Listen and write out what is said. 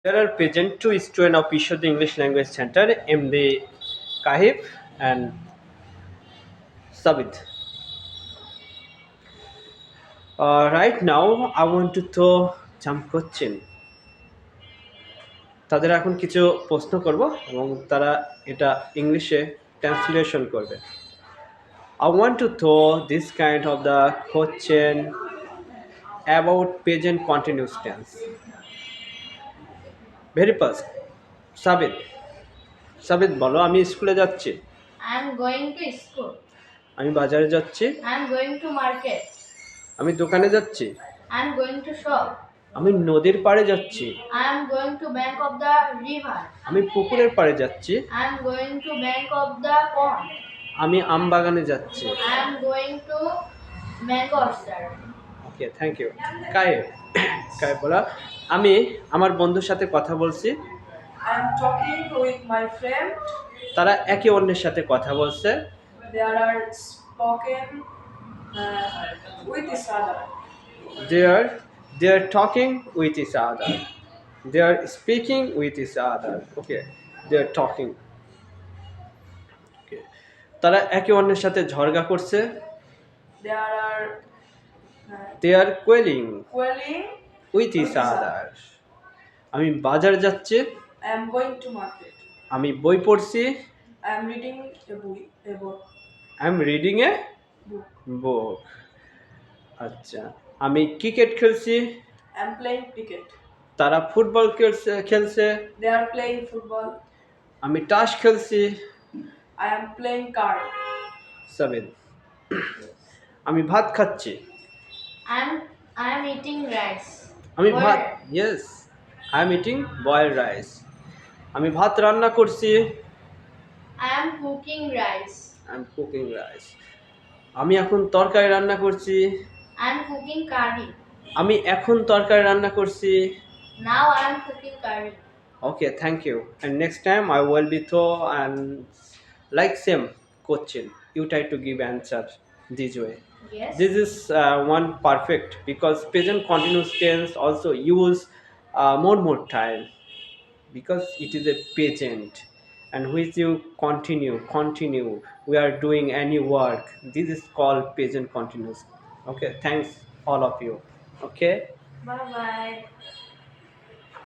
There are present two students of Pishod English Language Center, MD Kahif and Sabit. Right now, I want to throw jump করছেন তাদের এখন কিছু প্রশ্ন করব এবং তারা এটা ইংলিশে ট্রান্সলেশন করবে. I want to throw this kind of the question about present continuous tense. Very first, সাবিত সাবিত বলো, আমি স্কুলে যাচ্ছি, I am going to school. আমি বাজারে যাচ্ছি, I am going to market. আমি দোকানে যাচ্ছি, I am going to shop. আমি নদীর পাড়ে যাচ্ছি, I am going to bank of the river. আমি পুকুরের পাড়ে যাচ্ছি, I am going to bank of the pond. আমি আম বাগানে যাচ্ছি. I am going to mango orchard. Okay, thank you. কায়ে কায়ে বলা, আমি আমার বন্ধুর সাথে কথা বলছি, I am talking with my friend. তারা একে অন্যের সাথে কথা বলছে, They are spoken with each other. they are talking with each other, they are speaking with each other. Okay, they are talking. Okay, তারা একে অন্যের সাথে ঝগড়া করছে, They are they are quelling quelling with each other. আমি বাজার যাচ্ছি, I am going to market. আমি বই পড়ছি, I am reading a book. I am reading a Book. বুক. আচ্ছা, আমি ক্রিকেট খেলছি, I am playing cricket. তারা ফুটবল খেলছে, They are playing football. আমি তাস খেলছি. I am playing card. Sabin, আমি ভাত খাচ্ছি, I am eating rice. আমি ভাত, Boiled. Yes, I am eating boiled rice. আমি ভাত রান্না করছি, I am cooking rice. I am cooking rice. আমি এখন তরকারি রান্না করছি, I am cooking curry. আমি এখন তরকারি রান্না করছি. Now I am cooking curry. Okay, thank you. And next time I will be throw and like same question. You try to give answer this way. Yes. This is one perfect because present continuous tense also use more time because it is a present and which you continue. We are doing any work. This is called present continuous. Okay, thanks all of you. Okay. Bye bye.